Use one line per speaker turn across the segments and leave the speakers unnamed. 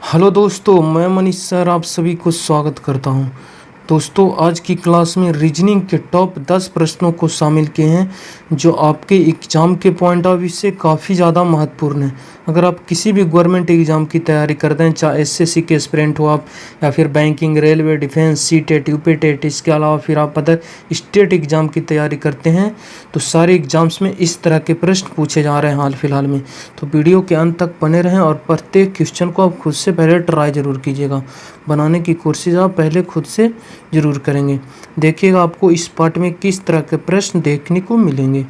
Hello दोस्तों, मैं Manish sir आप सभी को स्वागत करता हूं। दोस्तों, आज की क्लास में रीजनिंग के टॉप 10 प्रश्नों को शामिल किए हैं जो आपके एग्ज़ाम के पॉइंट ऑफ व्यू से काफ़ी ज़्यादा महत्वपूर्ण है। अगर आप किसी भी गवर्नमेंट एग्ज़ाम की तैयारी करते हैं, चाहे एसएससी के एस्पिरेंट हो आप, या फिर banking, railway, defence, CTET, UPTET, इसके अलावा फिर आप अदर स्टेट एग्ज़ाम की तैयारी करते हैं, तो सारे एग्ज़ाम्स में इस तरह के प्रश्न पूछे जा रहे हैं हाल फिलहाल में। तो वीडियो के अंत तक बने रहें और प्रत्येक क्वेश्चन को आप खुद से पहले ट्राई ज़रूर कीजिएगा। बनाने की कोशिश आप पहले खुद से ज़रूर करेंगे। देखिएगा आपको इस पार्ट में किस तरह के प्रश्न देखने को मिलेंगे।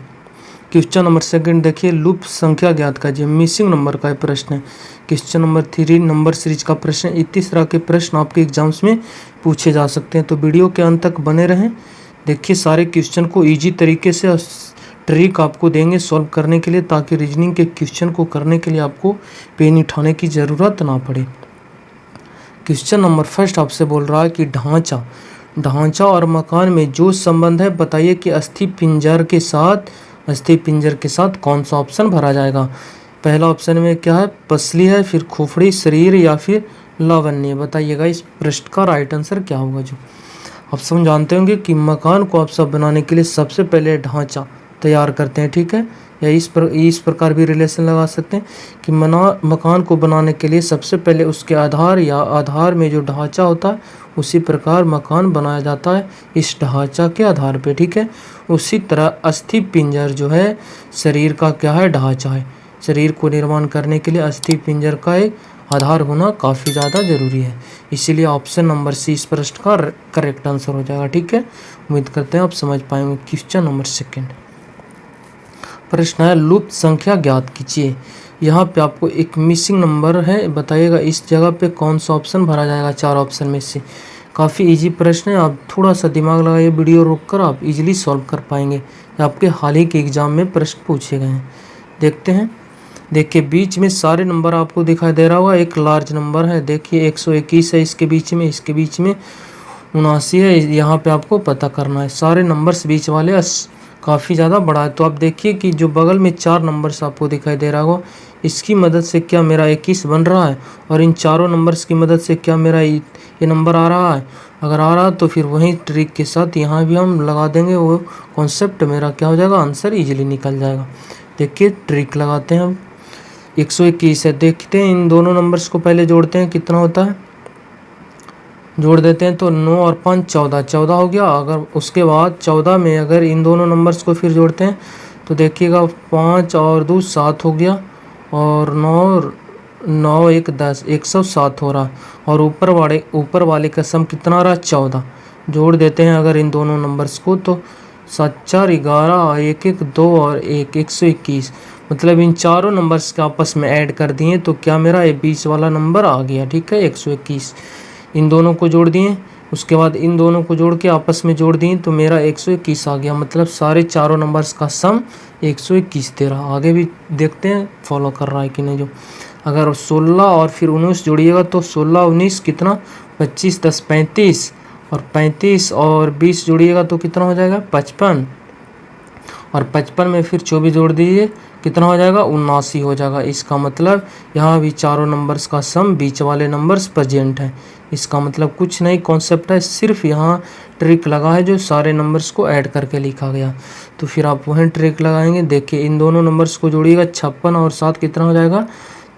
क्वेश्चन नंबर सेकंड देखिए, लूप संख्या ज्ञात कीजिए, मिसिंग नंबर का प्रश्न है। क्वेश्चन नंबर 3 नंबर सीरीज का प्रश्न। इस तरह के प्रश्न आपके एग्जाम्स में पूछे जा सकते हैं, तो वीडियो के अंत तक बने रहें। देखिए सारे क्वेश्चन को ईजी तरीके से ट्रिक आपको देंगे सॉल्व करने के लिए, ताकि रीजनिंग के क्वेश्चन को करने के लिए आपको पेन उठाने की ज़रूरत ना पड़े। क्वेश्चन नंबर फर्स्ट आपसे बोल रहा है कि ढांचा और मकान में जो संबंध है बताइए कि अस्थि पिंजर के साथ कौन सा ऑप्शन भरा जाएगा। पहला ऑप्शन में क्या है, पसली है, फिर खोपड़ी, शरीर या फिर लावण्य। बताइएगा इस प्रश्न का राइट आंसर क्या होगा। जो आप सब जानते होंगे कि मकान को आप सब बनाने के लिए सबसे पहले ढांचा तैयार करते हैं, ठीक है, या इस प्रकार भी रिलेशन लगा सकते हैं कि मकान को बनाने के लिए सबसे पहले उसके आधार में जो ढांचा होता है, उसी प्रकार मकान बनाया जाता है इस ढांचा के आधार पे, ठीक है। उसी तरह अस्थि पिंजर जो है शरीर का क्या है, ढांचा है। शरीर को निर्माण करने के लिए अस्थि पिंजर का एक आधार होना काफ़ी ज़्यादा ज़रूरी है, इसीलिए ऑप्शन नंबर सी इस प्रश्न का करेक्ट आंसर हो जाएगा, ठीक है। उम्मीद करते हैं आप समझ पाएंगे। क्वेश्चन नंबर सेकेंड प्रश्न है, लूप संख्या ज्ञात कीजिए। यहाँ पे आपको एक मिसिंग नंबर है, बताइएगा इस जगह पे कौन सा ऑप्शन भरा जाएगा चार ऑप्शन में से। काफ़ी इजी प्रश्न है, आप थोड़ा सा दिमाग लगाइए, वीडियो रोककर आप इजीली सॉल्व कर पाएंगे। आपके हाल ही के एग्जाम में प्रश्न पूछे गए हैं, देखते हैं। देखिए बीच में सारे नंबर आपको दिखाई दे रहा होगा, एक लार्ज नंबर है, देखिए 121 है, इसके बीच में 79 है। यहाँ पे आपको पता करना है, सारे नंबर्स बीच वाले काफ़ी ज़्यादा बड़ा है। तो आप देखिए कि जो बगल में 4 नंबर्स आपको दिखाई दे रहा होगा, इसकी मदद से क्या मेरा 21 बन रहा है, और इन चारों नंबर्स की मदद से क्या मेरा ये नंबर आ रहा है। अगर आ रहा है तो फिर वही ट्रिक के साथ यहाँ भी हम लगा देंगे, वो कॉन्सेप्ट मेरा क्या हो जाएगा, आंसर ईजिली निकल जाएगा। देखिए ट्रिक लगाते हैं हम। 121 है, देखते हैं इन दोनों नंबर्स को पहले जोड़ते हैं, कितना होता है, जोड़ देते हैं तो 9 और 5 14 हो गया। अगर उसके बाद 14 में अगर इन दोनों नंबर्स को फिर जोड़ते हैं तो देखिएगा 5 और 2 7 हो गया, और 9 1 10 107 हो रहा, और ऊपर वाले का सम कितना रहा, 14। जोड़ देते हैं अगर इन दोनों नंबर्स को तो 7 4 11 1 1 2 और 1 121। मतलब इन चारों नंबर्स के आपस में ऐड कर दिए तो क्या मेरा ये बीच वाला नंबर आ गया, ठीक है, 121। इन दोनों को जोड़ दिए, उसके बाद इन दोनों को जोड़ के आपस में जोड़ दिए तो मेरा 121 आ गया। मतलब सारे चारों नंबर्स का सम 121 दे रहा। आगे भी देखते हैं फॉलो कर रहा है कि नहीं। जो अगर 16 और फिर 19 जोड़िएगा तो 16 19 कितना, 25 10 35, और 35 और 20 जोड़िएगा तो कितना हो जाएगा, 55, और 55 में फिर 24 जोड़ दीजिए, कितना हो जाएगा, 79 हो जाएगा। इसका मतलब यहाँ भी चारों नंबर्स का सम बीच वाले नंबर्स प्रेजेंट है। इसका मतलब कुछ नहीं, कॉन्सेप्ट है, सिर्फ यहाँ ट्रिक लगा है जो सारे नंबर्स को ऐड करके लिखा गया। तो फिर आप वहीं ट्रिक लगाएंगे। देखिए इन दोनों नंबर्स को जोड़िएगा, 56 और 7 कितना हो जाएगा,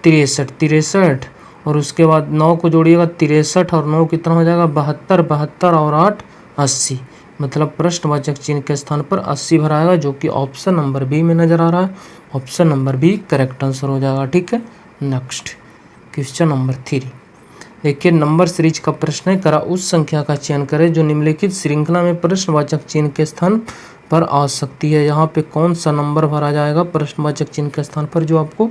63, और उसके बाद 9 को जोड़िएगा, 63 और 9 कितना हो जाएगा, 72 और 8 80। मतलब प्रश्नवाचक चिन्ह के स्थान पर 80 भराएगा, जो कि ऑप्शन नंबर बी में नज़र आ रहा है। Option number B correct answer हो जाएगा, ठीक है। नेक्स्ट क्वेश्चन नंबर 3 देखिए, नंबर सीरीज का प्रश्न है, करा उस संख्या का चयन करें जो निम्नलिखित श्रृंखला में प्रश्नवाचक चिन्ह के स्थान पर आ सकती है। यहाँ पे कौन सा नंबर भरा जाएगा प्रश्नवाचक चिन्ह के स्थान पर, जो आपको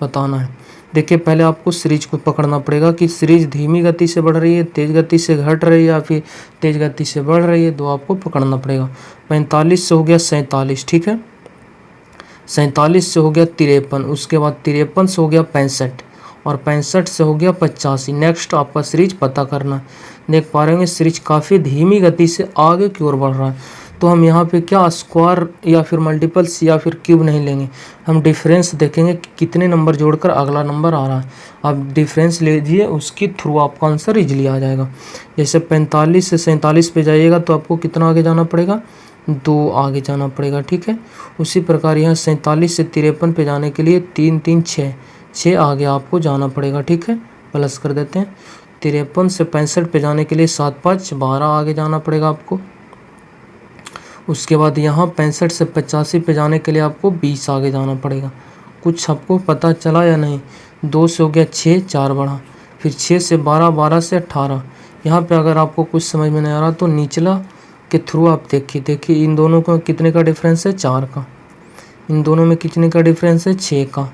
बताना है। देखिए पहले आपको सीरीज को पकड़ना पड़ेगा कि सीरीज धीमी गति से बढ़ रही है, तेज गति से घट रही है, या फिर तेज गति से बढ़ रही है, तो आपको पकड़ना पड़ेगा। 45 से हो गया 47, ठीक है, 47 से हो गया 53, उसके बाद 53 से हो गया 65, और 65 से हो गया 85। नेक्स्ट आपका सीरीज पता करना है। देख पा रहे होंगे सीरीज काफ़ी धीमी गति से आगे की ओर बढ़ रहा है। तो हम यहाँ पे क्या स्क्वायर या फिर मल्टीपल्स या फिर क्यूब नहीं लेंगे, हम डिफरेंस देखेंगे कि कितने नंबर जोड़कर अगला नंबर आ रहा है। आप डिफरेंस ले लीजिए, उसके थ्रू आपका आंसर इजीली आ जाएगा। जैसे 45 से 47 पे जाइएगा तो आपको कितना आगे जाना पड़ेगा, 2 आगे जाना पड़ेगा, ठीक है। उसी प्रकार यहाँ 47 से 53 पे जाने के लिए 3 3 6 आगे आपको जाना पड़ेगा, ठीक है। प्लस कर देते हैं। 53 से 65 पे जाने के लिए 7 5 12 आगे जाना पड़ेगा आपको। उसके बाद यहाँ 65 से 85 पे जाने के लिए आपको 20 आगे जाना पड़ेगा। कुछ आपको पता चला या नहीं। 2 से हो गया 6, 4 बढ़ा, फिर 6 से 12, 12 से 18। यहाँ पे अगर आपको कुछ समझ में नहीं आ रहा तो निचला के थ्रू आप देखिए इन दोनों का कितने का डिफरेंस है, 4 का। इन दोनों में कितने का डिफरेंस है, 6 का।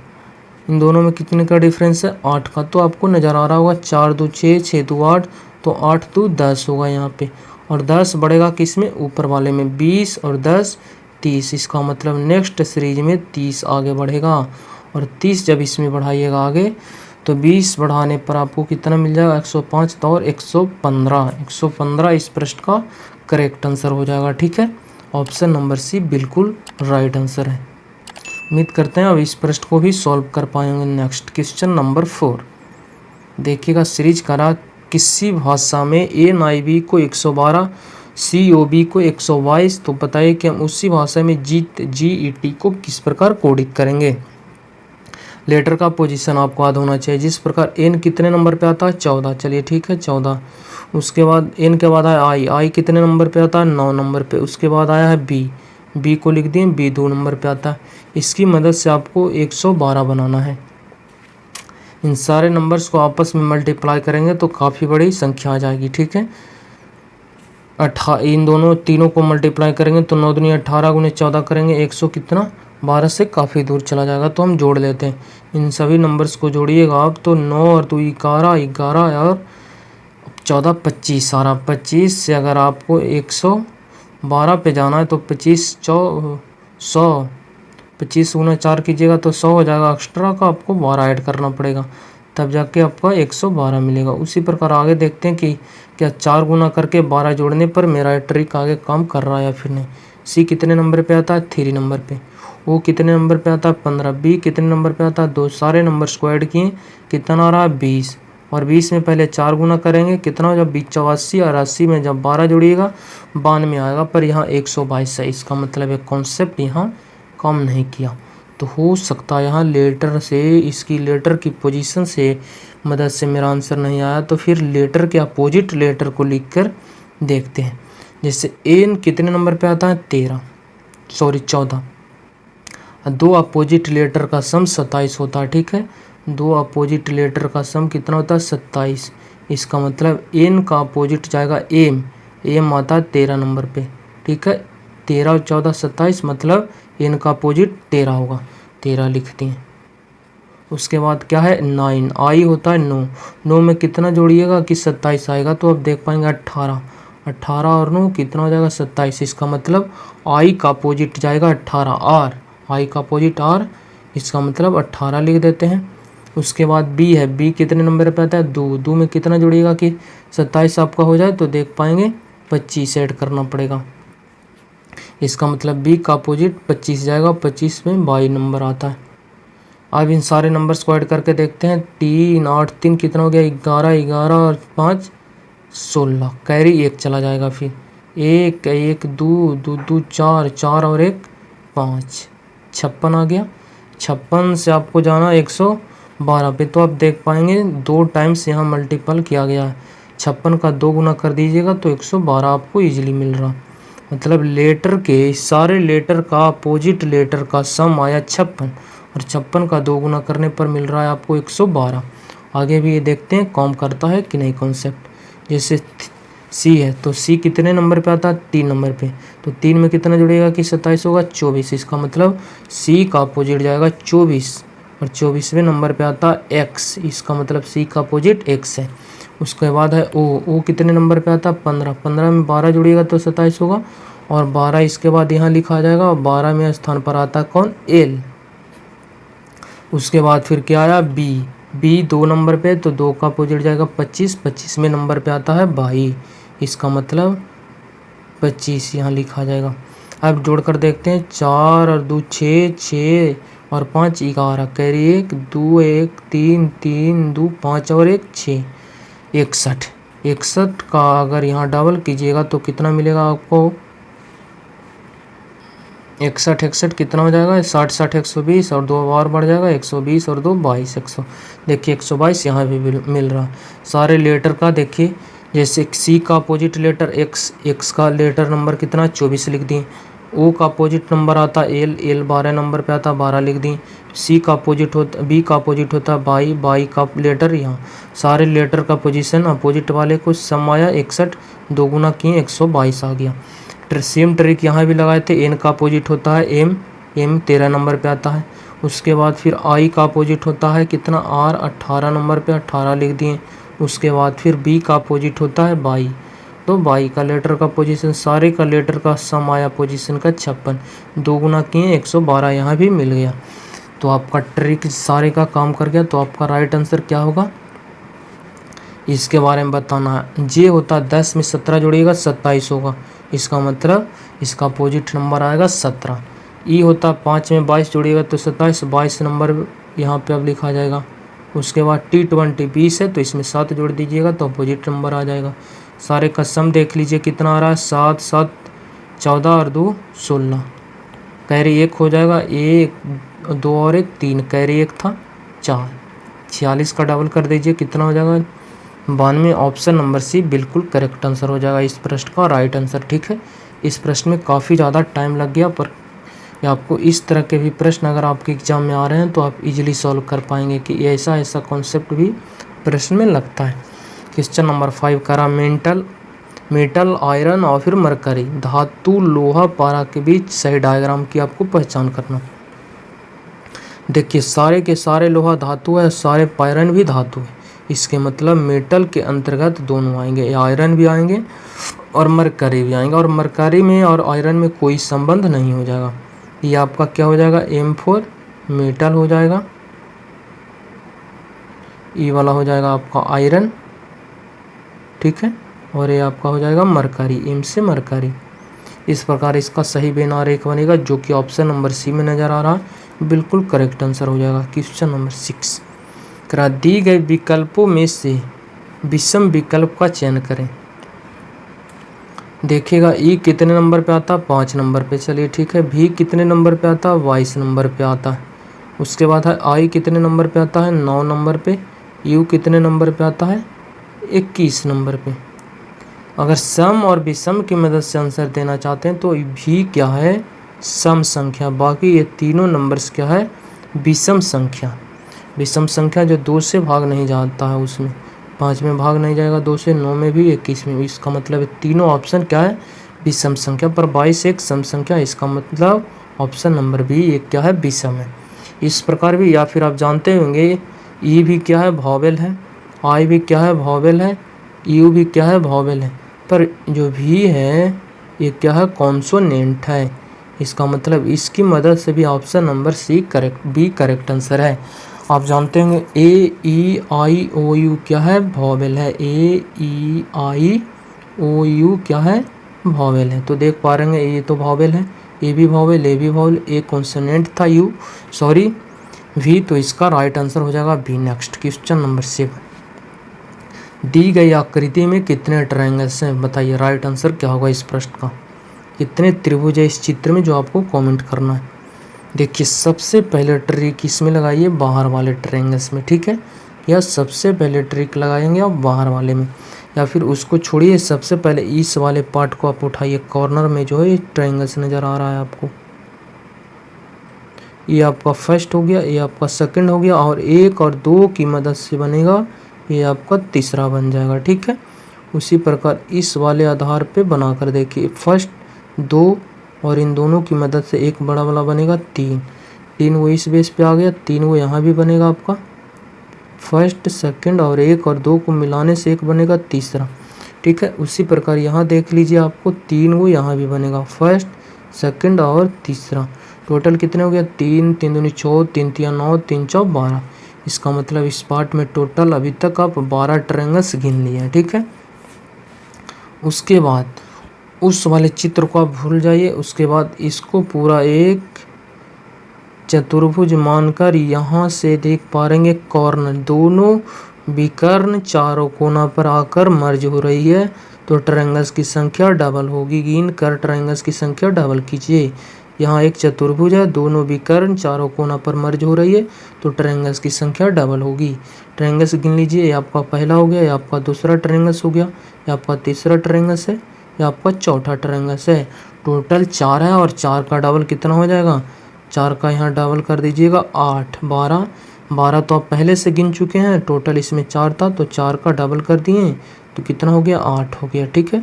इन दोनों में कितने का डिफरेंस है, 8 का। तो आपको नज़र आ रहा होगा 4 2 6, 6 2 8, तो 8 2 10 होगा यहाँ पे। और 10 बढ़ेगा किस में, ऊपर वाले में। 20 और 10 30, इसका मतलब नेक्स्ट सीरीज में 30 आगे बढ़ेगा। और 30 जब इसमें बढ़ाइएगा आगे तो 20 बढ़ाने पर आपको कितना मिल जाएगा, 105 तो और 115 इस प्रश्न का करेक्ट आंसर हो जाएगा, ठीक है। ऑप्शन नंबर सी बिल्कुल राइट आंसर है। उम्मीद करते हैं अब इस प्रश्न को भी सॉल्व कर पाएंगे। नेक्स्ट क्वेश्चन नंबर 4 देखिएगा। सीरीज करा किसी भाषा में NIV को 112, COB को 122, तो बताइए कि हम उसी भाषा में GET को किस प्रकार कोडित करेंगे। लेटर का पोजीशन आपको याद होना चाहिए। जिस प्रकार N कितने नंबर पे आता है, 14, चलिए ठीक है 14। उसके बाद N के बाद आया I कितने नंबर पे आता है, 9 नंबर पे। उसके बाद आया है B को लिख दिए, B 2 नंबर पे आता है। इसकी मदद से आपको 112 बनाना है। इन सारे नंबर्स को आपस में मल्टीप्लाई करेंगे तो काफ़ी बड़ी संख्या आ जाएगी, ठीक है। इन दोनों तीनों को मल्टीप्लाई करेंगे तो 9 दूनी 18 गुने 14 करेंगे 100 कितना 12 से काफ़ी दूर चला जाएगा। तो हम जोड़ लेते हैं इन सभी नंबर्स को, जोड़िएगा आप तो 9 और 2 11 और 14 25, सारा 25 से अगर आपको 112 पे जाना है तो 25 100 25 गुना 4 कीजिएगा तो 100 हो जाएगा। एक्स्ट्रा का आपको 12 ऐड करना पड़ेगा, तब जाके आपका 112 मिलेगा। उसी प्रकार आगे देखते हैं कि क्या 4 गुना करके 12 जोड़ने पर मेरा ट्रिक आगे काम कर रहा है या फिर नहीं। C कितने नंबर पे आता है, 3 नंबर पे। O कितने नंबर पे आता है, 15। B कितने नंबर पे आता है, 2। सारे नंबर्स को ऐड किए, कितना आ रहा है, 20। और 20 में पहले 4 गुना करेंगे, कितना हो, जब 20 84, और 80 में जब 12 जोड़िएगा 92 आएगा, पर यहाँ 122 है। इसका मतलब एक कॉन्सेप्ट यहाँ काम नहीं किया। तो हो सकता है यहाँ लेटर से, इसकी लेटर की पोजीशन से मदद से मेरा आंसर नहीं आया, तो फिर लेटर के अपोजिट लेटर को लिखकर देखते हैं। जैसे N कितने नंबर पे आता है, 14। 2 अपोजिट लेटर का सम 27 होता है, ठीक है। 2 अपोजिट लेटर का सम कितना होता है, 27। इसका मतलब N का अपोजिट जाएगा M आता है 13 नंबर पे, ठीक है। 13 और 14 27, मतलब N का अपोजिट 13 होगा, 13 लिखते हैं। उसके बाद क्या है, 9। I होता है 9 में कितना जोड़िएगा कि 27 आएगा, तो आप देख पाएंगे 18 और 9 कितना हो जाएगा, 27। इसका मतलब I का अपोजिट जाएगा 18, I का अपोजिट R, इसका मतलब 18 लिख देते हैं। उसके बाद B है, B कितने नंबर पे आता है, 2 में कितना जोड़िएगा कि 27 आपका हो जाए, तो देख पाएंगे 25 ऐड करना पड़ेगा। इसका मतलब B का अपोजिट 25 जाएगा, 25 में 22 नंबर आता है। अब इन सारे नंबर्स को ऐड करके देखते हैं। 3 8 3 कितना हो गया, 11 और 5 16, कैरी 1 चला जाएगा। फिर 1 1 2 2 2 4 और 1 5, 56 आ गया। 56 से आपको जाना 112 पे, तो आप देख पाएंगे 2 टाइम्स यहाँ मल्टीपल किया गया है। 56 का 2 गुना कर दीजिएगा तो 112 आपको इजीली मिल रहा। मतलब लेटर के सारे लेटर का अपोजिट लेटर का सम आया 56, और 56 का 2 गुना करने पर मिल रहा है आपको 112। आगे भी ये देखते हैं काम करता है कि नहीं कॉन्सेप्ट। जैसे C है, तो C कितने नंबर पे आता है, 3 नंबर पे। तो 3 में कितना जुड़ेगा कि 27 होगा, 24। इसका मतलब C का अपोजिट जाएगा 24, और 24वें नंबर पे आता है X। इसका मतलब C का अपोजिट X है। उसके बाद है O कितने नंबर पे आता है, 15 में 12 जुड़िएगा तो 27 होगा, और 12 इसके बाद यहाँ लिखा जाएगा, और 12 में स्थान पर आता है कौन, L। उसके बाद फिर क्या आया, B 2 नंबर पे, तो 2 का अपोजिट जाएगा 25 में नंबर पे आता है 22। इसका मतलब 25 यहाँ लिखा जाएगा। अब जोड़कर देखते हैं, 4 और 2 6, 6 और 5 11, कैरी 1 2 1 3 3 2 5 और 1 6, 61। 61 का अगर यहाँ डबल कीजिएगा तो कितना मिलेगा आपको, 61 61 कितना हो जाएगा, 60 60 120 और 2 और बढ़ जाएगा 120 और 2 22 100। देखिए 122 यहाँ भी मिल रहा। सारे लेटर का देखिए, जैसे सी का अपोजिट लेटर एक्स, एक्स का लेटर नंबर कितना 24 लिख दिए। ओ का अपोजिट नंबर आता एल, एल 12 नंबर पे आता 12 लिख दिए। सी का अपोजिट होता, बी का अपोजिट होता बाई, बाई का लेटर यहाँ। सारे लेटर का पोजीशन अपोजिट वाले को सम आया 61, 2 गुना किए 122 आ गया। सेम ट्रिक यहाँ भी लगाए थे। एन का अपोजिट होता है एम, एम 13 नंबर पे आता है। उसके बाद फिर आई का अपोजिट होता है कितना, आर 18 नंबर पे 18 लिख दिए। उसके बाद फिर बी का अपोजिट होता है बाई, तो बाई का लेटर का पोजीशन, सारे का लेटर का सम आया पोजीशन का 56, 2 गुना किए 112 यहाँ भी मिल गया। तो आपका ट्रिक सारे का काम कर गया। तो आपका राइट आंसर क्या होगा इसके बारे में बताना है। जे होता 10 में 17 जोड़िएगा 27 होगा, इसका मतलब इसका अपोजिट नंबर आएगा 17। ई होता 5 में 22 जोड़िएगा तो 27, 22 नंबर यहाँ पे अब लिखा जाएगा। उसके बाद T20 20 है तो इसमें 7 जोड़ दीजिएगा तो अपोजिट नंबर आ जाएगा। सारे का सम देख लीजिए कितना आ रहा है, 7 7 14 और 2 16, कैरी 1 हो जाएगा, 1 2 और 1 3, कैरी 1 था 4, 46 का डबल कर दीजिए कितना हो जाएगा 92। ऑप्शन नंबर सी बिल्कुल करेक्ट आंसर हो जाएगा इस प्रश्न का राइट आंसर। ठीक है, इस प्रश्न में काफ़ी ज़्यादा टाइम लग गया, पर आपको इस तरह के भी प्रश्न अगर आपके एग्जाम में आ रहे हैं तो आप इजीली सॉल्व कर पाएंगे कि ऐसा ऐसा कॉन्सेप्ट भी प्रश्न में लगता है। क्वेश्चन नंबर 5 करा, मेटल आयरन और फिर मरकरी, धातु लोहा पारा के बीच सही डायग्राम की आपको पहचान करना। देखिए सारे के सारे लोहा धातु है, सारे आयरन भी धातु है, इसके मतलब मेटल के अंतर्गत दोनों आएंगे, आयरन भी आएंगे और मरकरी भी आएंगे। और मरकरी में और आयरन में कोई संबंध नहीं हो जाएगा। ये आपका क्या हो जाएगा, M4 मेटल हो जाएगा, ये वाला हो जाएगा आपका आयरन, ठीक है, और ये आपका हो जाएगा मरकरी, M से मरकरी। इस प्रकार इसका सही बेनारेख बनेगा जो कि ऑप्शन नंबर सी में नज़र आ रहा है, बिल्कुल करेक्ट आंसर हो जाएगा। क्वेश्चन नंबर 6 करा, दी गए विकल्पों में से विषम विकल्प का चयन करें। देखिएगा ई कितने नंबर पे आता है, 5 नंबर पे, चलिए ठीक है। भी कितने नंबर पे आता है, 22 नंबर पे आता है। उसके बाद है आई कितने नंबर पे आता है, 9 नंबर पे। यू कितने नंबर पे आता है, 21 नंबर पे। अगर सम और विषम की मदद से आंसर देना चाहते हैं तो भी क्या है, सम संख्या, बाकी ये तीनों नंबर्स क्या है, विषम संख्या। विषम संख्या जो 2 से भाग नहीं जाता है, उसमें 5 में भाग नहीं जाएगा 2 से, 9 में भी, 21 में भी। इसका मतलब तीनों ऑप्शन क्या है, विषम संख्या। पर 22 एक सम संख्या, इसका मतलब ऑप्शन नंबर बी एक क्या है, विषम है। इस प्रकार भी, या फिर आप जानते होंगे ई भी क्या है, वॉवेल है, आई भी क्या है, वॉवेल है, यू भी क्या है, वॉवेल है। पर जो भी है ये क्या है, कॉन्सोनेंट है। इसका मतलब इसकी मदद से भी option number C correct, B correct answer है। आप जानते होंगे ए ई आई ओ यू क्या है, वॉवेल है। ए ई आई ओ यू क्या है, वॉवेल है। तो देख पा रहे हैं ये तो वॉवेल है, ए भी वॉवेल, ए भी वॉवेल, ए कॉन्सोनेंट था यू, सॉरी वी, तो इसका राइट आंसर हो जाएगा बी। नेक्स्ट क्वेश्चन नंबर 7, दी गई आकृति में कितने ट्रायंगल्स हैं, बताइए राइट आंसर क्या होगा इस प्रश्न का। कितने त्रिभुज है इस चित्र में, जो आपको कमेंट करना है। देखिए सबसे पहले ट्रिक इसमें लगाइए बाहर वाले ट्रायंगल्स में, ठीक है, या सबसे पहले ट्रिक लगाएंगे आप बाहर वाले में, या फिर उसको छोड़िए, सबसे पहले इस वाले पार्ट को आप उठाइए, कॉर्नर में जो है ट्रायंगल्स नज़र आ रहा है आपको, ये आपका फर्स्ट हो गया, ये आपका सेकंड हो गया, और 1 और 2 की मदद से बनेगा ये आपका तीसरा बन जाएगा, ठीक है। उसी प्रकार इस वाले आधार पे बनाकर देखिए, फर्स्ट 2 और इन दोनों की मदद से एक बड़ा वाला बनेगा 3, 3 वो इस बेस पे आ गया, 3 वो यहाँ भी बनेगा आपका, फर्स्ट सेकंड और 1 और 2 को मिलाने से एक बनेगा तीसरा, ठीक है। उसी प्रकार यहाँ देख लीजिए आपको 3 वो यहाँ भी बनेगा, फर्स्ट सेकंड और तीसरा। टोटल कितने हो गया, 3 3 दूनी 4, 3 3 9, 3 4 12। इसका मतलब इस पार्ट में टोटल अभी तक आप 12 ट्रायंगल्स गिन लिए हैं, ठीक है। उसके बाद उस वाले चित्र को आप भूल जाइए। उसके बाद इसको पूरा एक चतुर्भुज मानकर यहाँ से देख पा रहे हैं कॉर्नर, दोनों विकर्ण चारों कोना पर आकर मर्ज हो रही है, तो ट्रायंगल्स की संख्या डबल होगी। गिन कर ट्रायंगल्स की संख्या डबल कीजिए। यहाँ एक चतुर्भुज है, दोनों विकर्ण चारों कोना पर मर्ज हो रही है, तो ट्रायंगल्स की संख्या डबल होगी। ट्रायंगल्स गिन लीजिए, ये आपका पहला हो गया, ये आपका दूसरा ट्रायंगल्स हो गया, ये आपका तीसरा ट्रायंगल्स है, ये आपका चौथा ट्रायंगल्स है। टोटल 4 है और 4 का डबल कितना हो जाएगा, 4 का यहाँ डबल कर दीजिएगा 8, 12, 12 तो आप पहले से गिन चुके हैं। टोटल इसमें 4 था, तो 4 का डबल कर दिए तो कितना हो गया, 8 हो गया। ठीक है,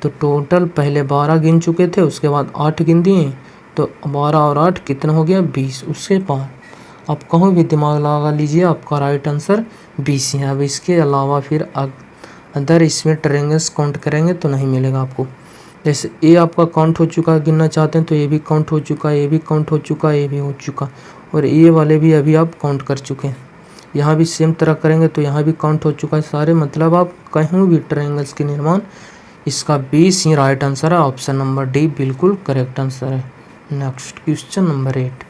तो टोटल पहले 12 गिन चुके थे, उसके बाद 8 गिन दिए, तो 12 और 8 कितना हो गया, 20। उसके बाद आप कहीं भी दिमाग लगा लीजिए, आपका राइट आंसर 20 है। अब इसके अलावा फिर अदर इसमें ट्रायंगल्स काउंट करेंगे तो नहीं मिलेगा आपको। जैसे ए आपका काउंट हो चुका है, गिनना चाहते हैं तो ये भी काउंट हो चुका है, ये भी काउंट हो चुका है, ये भी हो चुका, और ये वाले भी अभी आप काउंट कर चुके हैं। यहाँ भी सेम तरह करेंगे तो यहाँ भी काउंट हो चुका है सारे, मतलब आप कहीं भी ट्रायंगल्स के निर्माण, इसका 20 ही राइट आंसर है। ऑप्शन नंबर डी बिल्कुल करेक्ट आंसर है। नेक्स्ट क्वेश्चन नंबर 8,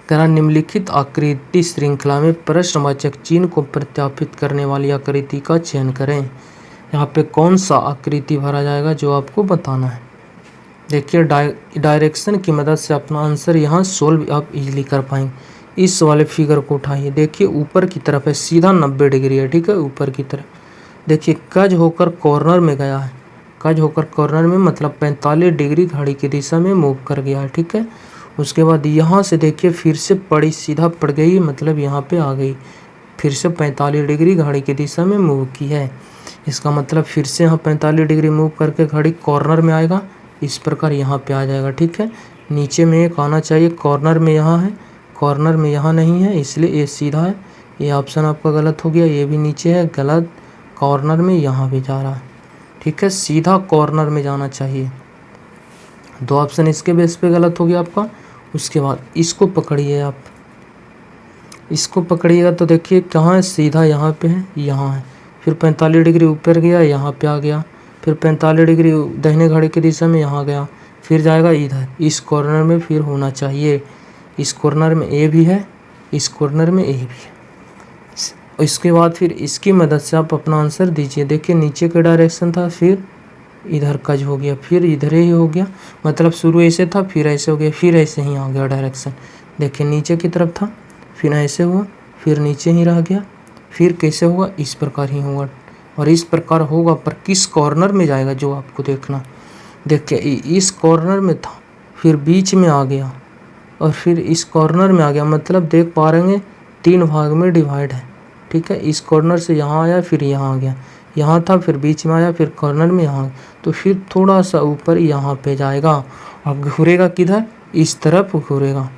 करा निम्नलिखित आकृति श्रृंखला में प्रश्नवाचक चिन्ह को प्रत्यापित करने वाली आकृति का चयन करें। यहाँ पे कौन सा आकृति भरा जाएगा जो आपको बताना है। देखिए डायरेक्शन की मदद से अपना आंसर यहाँ सोल्व आप इजीली कर पाएंगे। इस वाले फिगर को उठाइए, देखिए ऊपर की तरफ है, सीधा 90 डिग्री है। ठीक है, ऊपर की तरफ देखिए कज होकर कॉर्नर में गया है, कज होकर कॉर्नर में मतलब 45 डिग्री घड़ी की दिशा में मूव कर गया है। ठीक है, उसके बाद यहाँ से देखिए फिर से पड़ी, सीधा पड़ गई, मतलब यहाँ पे आ गई, फिर से 45 डिग्री घड़ी की दिशा में मूव की है। इसका मतलब फिर से यहाँ 45 डिग्री मूव करके घड़ी कॉर्नर में आएगा, इस प्रकार यहाँ पे आ जाएगा। ठीक है, नीचे में एक आना चाहिए, कॉर्नर में यहाँ है, कॉर्नर में यहाँ नहीं है, इसलिए ये सीधा है। ये ऑप्शन आपका गलत हो गया, ये भी नीचे है, गलत, कॉर्नर में यहाँ भी जा रहा है। ठीक है, सीधा कॉर्नर में जाना चाहिए। 2 ऑप्शन इसके बेस पे गलत हो गया आपका। उसके बाद इसको पकड़िए, आप इसको पकड़िएगा तो देखिए कहाँ है, सीधा यहाँ पे है, यहाँ है, फिर 45 डिग्री ऊपर गया, यहाँ पे आ गया, फिर 45 डिग्री दाहिने घड़ी की दिशा में यहाँ गया, फिर जाएगा इधर, इस कॉर्नर में फिर होना चाहिए। इस कॉर्नर में ए भी है, इस कॉर्नर में ए भी है। इसके बाद फिर इसकी मदद से आप अपना आंसर दीजिए। देखिए नीचे का डायरेक्शन था, फिर इधर कज हो गया, फिर इधर ही हो गया, मतलब शुरू ऐसे था, फिर ऐसे हो गया, फिर ऐसे ही आ गया डायरेक्शन। देखिए नीचे की तरफ था, फिर ऐसे हुआ, फिर नीचे ही रह गया, फिर कैसे होगा, इस प्रकार ही होगा। और इस प्रकार होगा पर किस कॉर्नर में जाएगा जो आपको देखना। देखिए इस कॉर्नर में था, फिर बीच में आ गया, और फिर इस कॉर्नर में आ गया, मतलब देख पा रहे हैं 3 भाग में डिवाइड है। ठीक है, इस कॉर्नर से यहाँ आया, फिर यहाँ आ गया, यहाँ था, फिर बीच में आया, फिर कॉर्नर में यहाँ, तो फिर थोड़ा सा ऊपर यहाँ पे जाएगा और घूरेगा किधर, इस तरफ घूरेगा।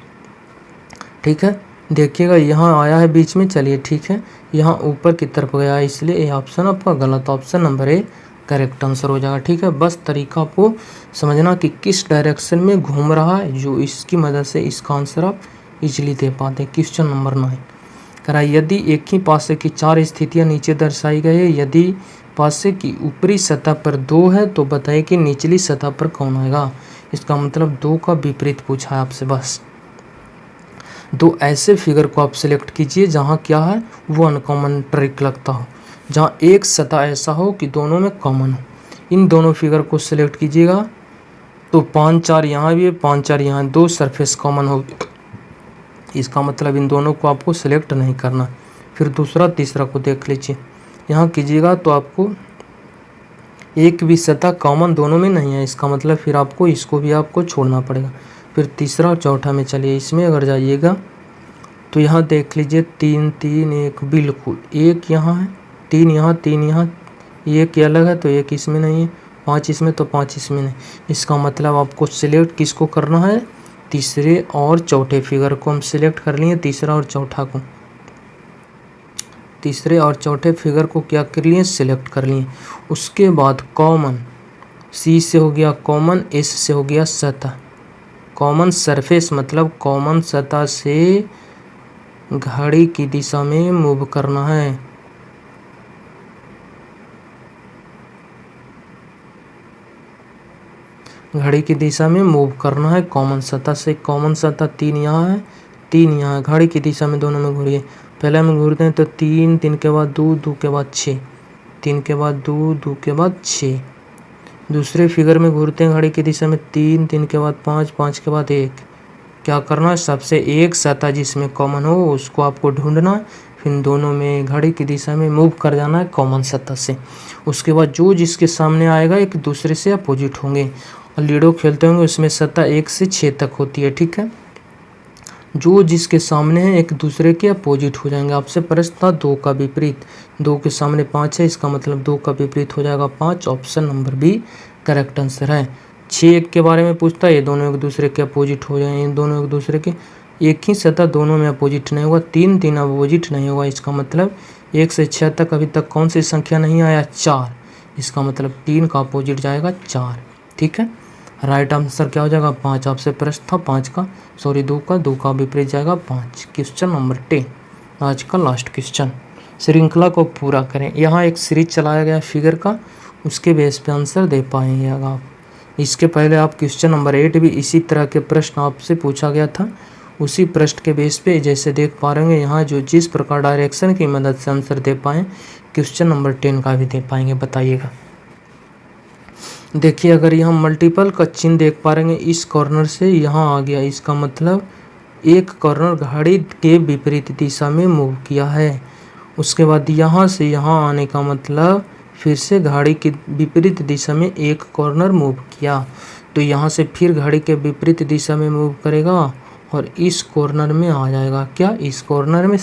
ठीक है, देखिएगा यहाँ आया है बीच में, चलिए ठीक है, यहाँ ऊपर की तरफ गया है, इसलिए ये ऑप्शन आपका गलत, option number A correct answer हो जाएगा। ठीक है, बस तरीका आपको समझना कि किस डायरेक्शन में घूम रहा है, जो इसकी मदद से इसका आंसर आप इजीली दे पाते हैं। क्वेश्चन नंबर 9, करा यदि एक ही पासे की 4 स्थितियां नीचे दर्शाई गई है, यदि पासे की ऊपरी सतह पर 2 है तो बताइए कि निचली सतह पर कौन आएगा। इसका मतलब 2 का विपरीत पूछा है आपसे। बस 2 ऐसे फिगर को आप सिलेक्ट कीजिए जहाँ क्या है वो अनकॉमन ट्रिक लगता हो, जहाँ एक सतह ऐसा हो कि दोनों में कॉमन हो। इन दोनों फिगर को सिलेक्ट कीजिएगा तो 5 4 यहाँ भी है, 5 4 यहाँ, 2 सरफेस कॉमन हो। इसका मतलब इन दोनों को आपको सिलेक्ट नहीं करना। फिर दूसरा तीसरा को देख लीजिए, यहाँ कीजिएगा तो आपको एक भी सतह कॉमन दोनों में नहीं है, इसका मतलब फिर आपको इसको भी आपको छोड़ना पड़ेगा। फिर तीसरा और चौथा में चलिए, इसमें अगर जाइएगा तो यहाँ देख लीजिए 3 3 1 बिल्कुल, एक यहाँ है, 3 यहाँ, 3 यहाँ, एक ये अलग है तो एक इसमें नहीं है, 5 इसमें तो 5 इसमें नहीं। इसका मतलब आपको सिलेक्ट किसको करना है, तीसरे और चौथे फिगर को हम सिलेक्ट कर लिए, तीसरा और चौथा को, तीसरे और चौथे फिगर को क्या कर लिए, सिलेक्ट कर लिए। उसके बाद कॉमन, सी से हो गया कॉमन, एस से हो गया सतह, कॉमन सरफेस मतलब कॉमन सतह से घड़ी की दिशा में मूव करना है। घड़ी की दिशा में मूव करना है कॉमन सतह से। कॉमन सतह 3 यहाँ है, 3 यहाँ है। घड़ी की दिशा में दोनों में घूरिए। पहले में घूरते हैं तो 3, 3 के बाद 2, 2 के बाद 6, 3 के बाद 2, 2 के बाद 6। दूसरे फिगर में घूरते हैं घड़ी की दिशा में 3, 3 के बाद 5, 5 के बाद 1। क्या करना है, सबसे एक सतह जिसमें कॉमन हो उसको आपको ढूंढना है, फिर दोनों में घड़ी की दिशा में मूव कर जाना है कॉमन सतह से। उसके बाद जो जिसके सामने आएगा एक दूसरे से अपोजिट होंगे। और लूडो खेलते होंगे उसमें सतह 1 से 6 तक होती है, ठीक है। जो जिसके सामने है एक दूसरे के अपोजिट हो जाएंगे। आपसे प्रश्न था 2 का विपरीत। 2 के सामने 5 है, इसका मतलब 2 का विपरीत हो जाएगा 5। Option number B correct answer है। 6 1 के बारे में पूछता है, ये दोनों एक दूसरे के अपोजिट हो जाएंगे। इन दोनों एक दूसरे के एक ही सतह दोनों में अपोजिट नहीं होगा, 3 3 अपोजिट नहीं होगा। इसका मतलब 1 से 6 तक अभी तक कौन सी संख्या नहीं आया, 4। इसका मतलब 3 का अपोजिट जाएगा 4, ठीक है। राइट आंसर क्या हो जाएगा 5। आपसे प्रश्न था 5 का, सॉरी 2 का विपरीत जाएगा 5। क्वेश्चन नंबर 10, आज का लास्ट क्वेश्चन। श्रृंखला को पूरा करें। यहाँ एक सीरीज चलाया गया फिगर का, उसके बेस पे आंसर दे पाएंगे आप। इसके पहले आप क्वेश्चन नंबर 8 भी इसी तरह के प्रश्न आपसे पूछा गया था। उसी प्रश्न के बेस पे जैसे देख पा रहे हैं यहाँ जो जिस प्रकार डायरेक्शन की मदद से आंसर दे पाएँ, क्वेश्चन नंबर 10 का भी दे पाएंगे, बताइएगा। देखिए अगर यहाँ मल्टीपल का चिन्ह देख पा रहे हैं, इस कॉर्नर से यहाँ आ गया, इसका मतलब एक कॉर्नर घड़ी के विपरीत दिशा में मूव किया है। उसके बाद यहाँ से यहाँ आने का मतलब फिर से घड़ी की विपरीत दिशा में एक कॉर्नर मूव किया, तो यहाँ से फिर घड़ी के विपरीत दिशा में मूव करेगा और इस कॉर्नर में आ जाएगा। क्या इस कॉर्नर में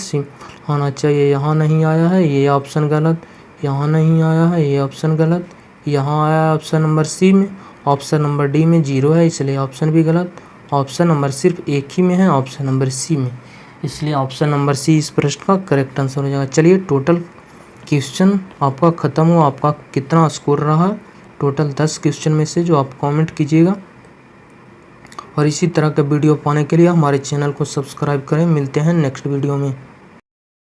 आना चाहिए, यहाँ नहीं आया है, ये ऑप्शन गलत। यहाँ नहीं आया है, ये ऑप्शन गलत। यहाँ आया है ऑप्शन नंबर सी में। ऑप्शन नंबर डी में 0 है, इसलिए ऑप्शन भी गलत। ऑप्शन नंबर सिर्फ एक ही में है, ऑप्शन नंबर सी में, इसलिए ऑप्शन नंबर सी इस प्रश्न का करेक्ट आंसर हो जाएगा। चलिए टोटल क्वेश्चन आपका ख़त्म हुआ। आपका कितना स्कोर रहा टोटल 10 क्वेश्चन में से, जो आप कमेंट कीजिएगा। और इसी तरह का वीडियो पाने के लिए हमारे चैनल को सब्सक्राइब करें। मिलते हैं नेक्स्ट वीडियो में।